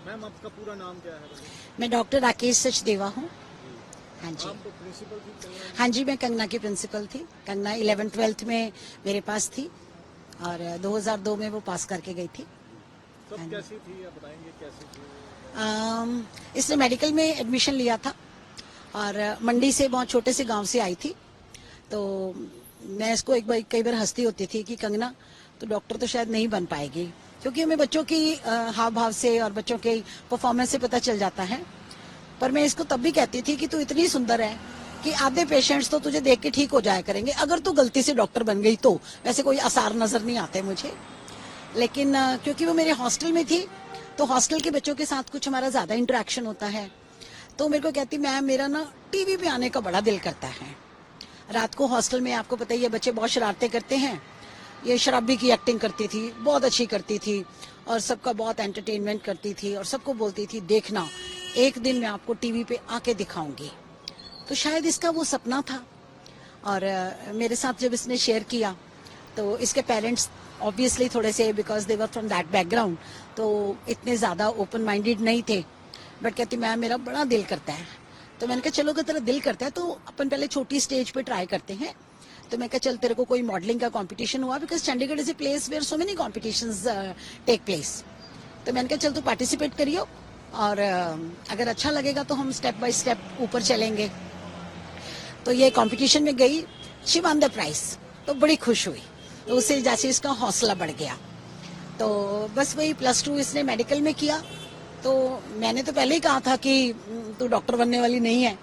Ma'am आपका पूरा नाम क्या है? मैं डॉक्टर राकेश सचदेवा हूँ। हाँ जी। आप प्रिंसिपल थी कंगना? हाँ जी, मैं कंगना की प्रिंसिपल थी। कंगना 11th-12th में मेरे पास थी और 2002 में वो पास करके गई थी। सब हाँ जी। कैसी थी आप बताएंगे कैसी थी? इसने मेडिकल में एडमिशन लिया था और मंडी से बहुत छोटे से गांव से आई थी। तो मैं इसको एक बार कई बार हंसती होती थी कि कंगना तो डॉक्टर तो शायद नहीं बन पाएगी, क्योंकि हमें बच्चों की हाव भाव से और बच्चों के परफॉर्मेंस से पता चल जाता है। पर मैं इसको तब भी कहती थी कि तू इतनी सुंदर है कि आधे पेशेंट्स तो तुझे देख के ठीक हो जाया करेंगे अगर तू गलती से डॉक्टर बन गई तो। वैसे कोई आसार नजर नहीं आते मुझे, लेकिन क्योंकि वो मेरे हॉस्टल में थी तो हॉस्टल के बच्चों के साथ कुछ हमारा ज्यादा इंटरेक्शन होता है। तो मेरे को कहती मैम मेरा ना टीवी पे आने का बड़ा दिल करता है। रात को हॉस्टल में आपको पता ही है बच्चे बहुत शरारतें करते हैं। ये शराबी की एक्टिंग करती थी, बहुत अच्छी करती थी और सबका बहुत एंटरटेनमेंट करती थी और सबको बोलती थी देखना एक दिन मैं आपको टीवी पे आके दिखाऊंगी। तो शायद इसका वो सपना था। और मेरे साथ जब इसने शेयर किया तो इसके पेरेंट्स ऑब्वियसली थोड़े से, because they were from that background, तो इतने ज्यादा ओपन माइंडेड नहीं थे। बट कहती मैम मेरा बड़ा दिल करता है। तो मैंने कहा चलो अगर तेरा दिल करता है तो अपन पहले छोटी स्टेज पे ट्राई करते हैं। तो मैं कहा चल तेरे को कोई मॉडलिंग का कंपटीशन हुआ, because Chandigarh is a place where so many competitions take place. तो मैंने कहा चल तू पार्टिसिपेट करियो और अगर अच्छा लगेगा तो हम स्टेप बाय स्टेप ऊपर चलेंगे। तो ये कंपटीशन में गई, शी वन द प्राइज। तो बड़ी खुश हुई, तो उससे जैसे इसका हौसला बढ़ गया। तो बस वही +2 इसने मेडिकल में किया। तो मैंने तो पहले ही कहा था कि तू डॉक्टर बनने वाली नहीं है।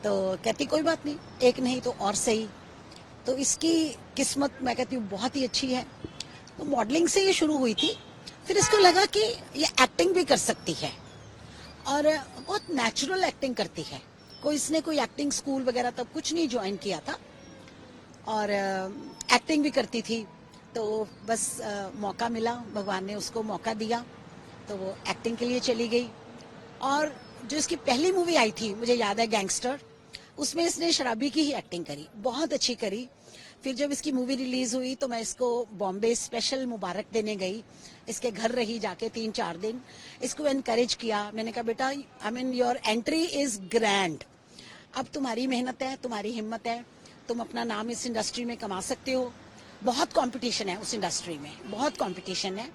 तो कहती कोई बात नहीं, एक नहीं तो और सही। तो इसकी किस्मत मैं कहती हूँ बहुत ही अच्छी है। तो मॉडलिंग से ये शुरू हुई थी, फिर इसको लगा कि ये एक्टिंग भी कर सकती है और बहुत नेचुरल एक्टिंग करती है। कोई इसने कोई एक्टिंग स्कूल वगैरह तब कुछ नहीं ज्वाइन किया था और एक्टिंग भी करती थी। तो बस मौका मिला, भगवान ने उसको मौका दिया तो वो एक्टिंग के लिए चली गई। और जो इसकी पहली मूवी आई थी मुझे याद है गैंगस्टर, उसमें इसने शराबी की ही एक्टिंग करी, बहुत अच्छी करी। फिर जब इसकी मूवी रिलीज हुई तो मैं इसको बॉम्बे स्पेशल मुबारक देने गई, इसके घर रही जाके 3-4 दिन, इसको एनकरेज किया। मैंने कहा बेटा I mean your entry is grand, अब तुम्हारी मेहनत है, तुम्हारी हिम्मत है, तुम अपना नाम इस इंडस्ट्री में कमा सकते हो। बहुत कंपटीशन है उस इंडस्ट्री में, बहुत कंपटीशन है।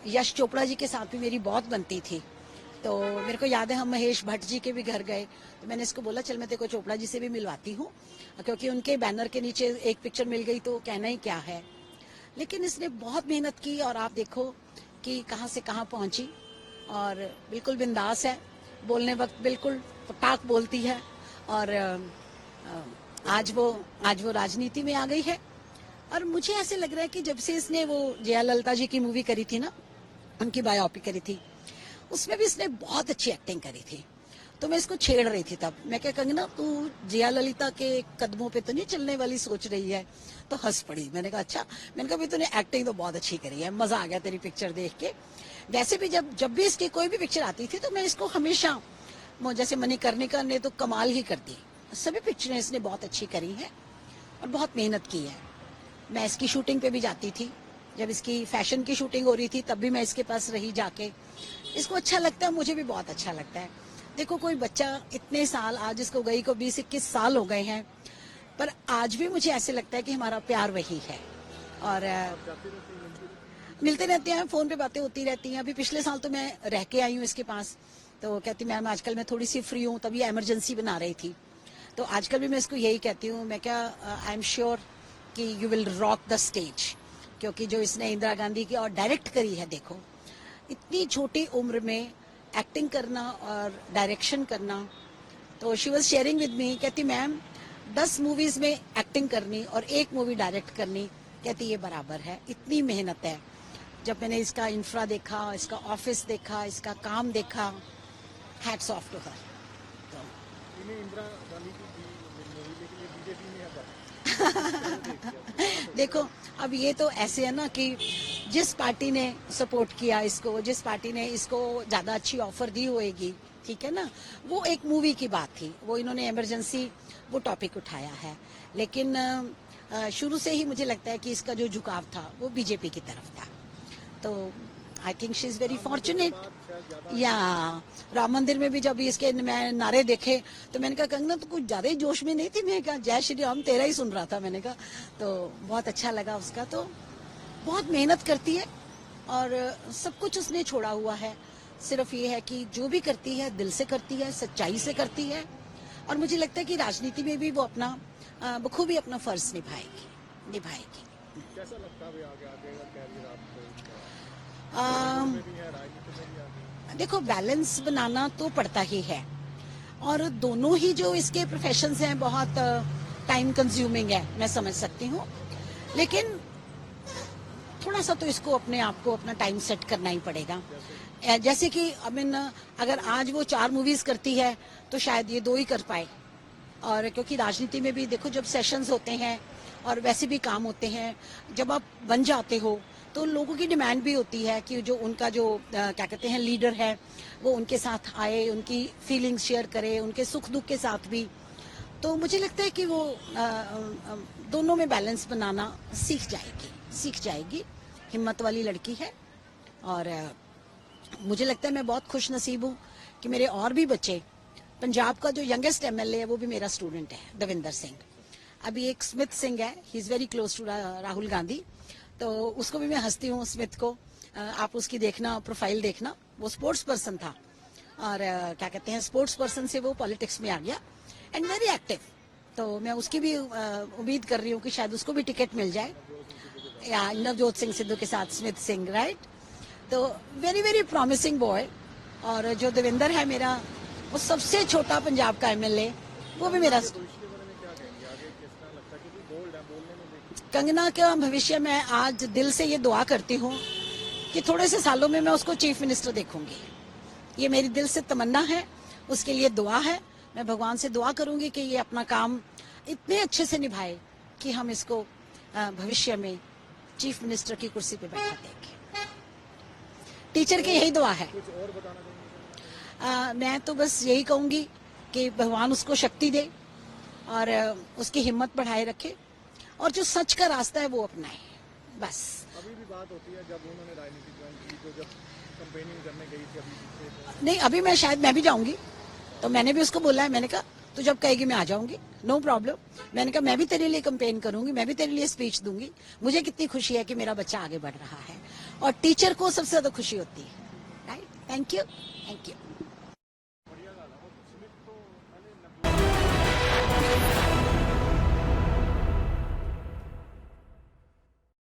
यश चोपड़ा जी के साथ भी मेरी बहुत बनती थी। तो मेरे को याद है हम महेश भट्ट जी के भी घर गए, तो मैंने इसको बोला चल मैं तेरे को चोपड़ा जी से भी मिलवाती हूँ, क्योंकि उनके बैनर के नीचे एक पिक्चर मिल गई तो कहना ही क्या है। लेकिन इसने बहुत मेहनत की और आप देखो कि कहाँ से कहाँ पहुंची और बिल्कुल बिंदास है, बोलने वक्त बिल्कुल पटाख बोलती है। और आज वो राजनीति में आ गई है। और मुझे ऐसे लग रहा है कि जब से इसने वो जया ललिता जी की मूवी करी थी ना, उनकी बायोपिक करी थी, उसमें भी इसने बहुत अच्छी एक्टिंग करी थी। तो मैं इसको छेड़ रही थी तब, मैं क्या कंगना तू जया ललिता के कदमों पे तो नहीं चलने वाली सोच रही है? तो हंस पड़ी। मैंने कहा अच्छा। मैंने कहा तूने एक्टिंग तो बहुत अच्छी करी है, मजा आ गया तेरी पिक्चर देख के। वैसे भी जब भी इसकी कोई भी पिक्चर आती थी तो मैं इसको हमेशा, जैसे मणिकर्णिका ने तो कमाल ही कर दी, सभी पिक्चरें इसने बहुत अच्छी करी हैं और बहुत मेहनत की है। मैं इसकी शूटिंग पे भी जाती थी, जब इसकी फैशन की शूटिंग हो रही थी तब भी मैं इसके पास रही जाके। इसको अच्छा लगता है, मुझे भी बहुत अच्छा लगता है। देखो कोई बच्चा इतने साल, आज इसको गई को 20-21 साल हो गए हैं, पर आज भी मुझे ऐसे लगता है कि हमारा प्यार वही है। और मिलते रहते हैं, फोन पे बातें होती रहती हैं। अभी पिछले साल तो मैं रह के आई हूँ इसके पास, तो कहती मैम आजकल मैं थोड़ी सी फ्री हूँ, तभी इमरजेंसी बना रही थी। तो आजकल भी मैं इसको यही कहती हूँ, मैं क्या आई एम श्योर कि you will rock the stage, क्योंकि जो इसने इंदिरा गांधी की और डायरेक्ट करी है, देखो इतनी छोटी उम्र में एक्टिंग करना और डायरेक्शन करना। तो she was sharing with me, कहती मैम 10 मूवीज में एक्टिंग करनी और 1 मूवी डायरेक्ट करनी, कहती ये बराबर है, इतनी मेहनत है। जब मैंने इसका इंफ्रा देखा, इसका ऑफिस देखा, इसका काम देखा, हैट्स ऑफ टू हर। तो इन्हें इंदिरा गांधी की मूवी लेकिन ये बीजेपी में है। देखो अब ये तो ऐसे है ना कि जिस पार्टी ने सपोर्ट किया इसको, जिस पार्टी ने इसको ज्यादा अच्छी ऑफर दी होएगी, ठीक है ना, वो एक मूवी की बात थी, वो इन्होंने इमरजेंसी वो टॉपिक उठाया है। लेकिन शुरू से ही मुझे लगता है कि इसका जो झुकाव था वो बीजेपी की तरफ था। तो I think she is very fortunate. या राम मंदिर में भी जब इसके मैं नारे देखे तो मैंने कहा कंगना तो कुछ ज्यादा ही जोश में नहीं थी, मैं कहा जय श्री राम तेरा ही सुन रहा था, मैंने कहा तो बहुत अच्छा लगा उसका। तो बहुत मेहनत करती है और सब कुछ उसने छोड़ा हुआ है, सिर्फ ये है कि जो भी करती है दिल से करती है, सच्चाई से करती है और मुझे लगता है कि राजनीति में भी वो अपना बखूबी अपना फर्ज निभाएगी। कैसा लगता है आगे आगे कैरियर आपको? देखो बैलेंस बनाना तो पड़ता ही है और दोनों ही जो इसके प्रोफेशंस हैं बहुत टाइम कंज्यूमिंग है, मैं समझ सकती हूँ, लेकिन थोड़ा सा तो इसको अपने आप को अपना टाइम सेट करना ही पड़ेगा। जैसे कि अगर आज वो 4 मूवीज करती है तो शायद ये 2 ही कर पाए, और क्योंकि राजनीति में भी देखो जब सेशंस होते हैं और वैसे भी काम होते हैं, जब आप बन जाते हो तो लोगों की डिमांड भी होती है कि जो उनका जो क्या कहते हैं लीडर है वो उनके साथ आए, उनकी फीलिंग्स शेयर करे, उनके सुख दुख के साथ भी। तो मुझे लगता है कि वो दोनों में बैलेंस बनाना सीख जाएगी। हिम्मत वाली लड़की है और मुझे लगता है मैं बहुत खुश नसीब हूँ कि मेरे और भी बच्चे, पंजाब का जो यंगेस्ट एमएलए है वो भी मेरा स्टूडेंट है, दविंदर सिंह। अभी एक स्मिथ सिंह है, he is very close to Rahul Gandhi, तो उसको भी मैं हंसती हूँ स्मिथ को। आप उसकी देखना, प्रोफाइल देखना, वो स्पोर्ट्स पर्सन था और क्या कहते हैं स्पोर्ट्स पर्सन से वो पॉलिटिक्स में आ गया एंड वेरी एक्टिव। तो मैं उसकी भी उम्मीद कर रही हूँ कि शायद उसको भी टिकट मिल जाए, या नवजोत सिंह सिद्धू के साथ स्मिथ सिंह, राइट। तो वेरी वेरी प्रॉमिसिंग बॉय। और जो देवेंद्र है मेरा, वो सबसे छोटा पंजाब का एमएलए, वो भी मेरा। कंगना का भविष्य में आज दिल से ये दुआ करती हूँ कि थोड़े से सालों में मैं उसको चीफ मिनिस्टर देखूंगी। ये मेरी दिल से तमन्ना है, उसके लिए दुआ है। मैं भगवान से दुआ करूंगी कि ये अपना काम इतने अच्छे से निभाए कि हम इसको भविष्य में चीफ मिनिस्टर की कुर्सी पे बैठा देंगे। टीचर की यही दुआ है। कुछ और बताना चाहेंगे? मैं तो बस यही कहूंगी कि भगवान उसको शक्ति दे और उसकी हिम्मत बढ़ाए रखे और जो सच का रास्ता है वो अपनाए, बस। अभी भी बात होती है जब उन्होंने राजनीति ज्वाइन की, तो जब कैंपेनिंग करने गई थी अभी नहीं, अभी मैं भी जाऊंगी, तो मैंने भी उसको बोला है, मैंने कहा तो जब कहेगी मैं आ जाऊंगी, नो प्रॉब्लम। मैंने कहा मैं भी तेरे लिए कैंपेन करूंगी, मैं भी तेरे लिए स्पीच दूंगी। मुझे कितनी खुशी है कि मेरा बच्चा आगे बढ़ रहा है और टीचर को सबसे ज्यादा खुशी होती है, राइट। Thank you.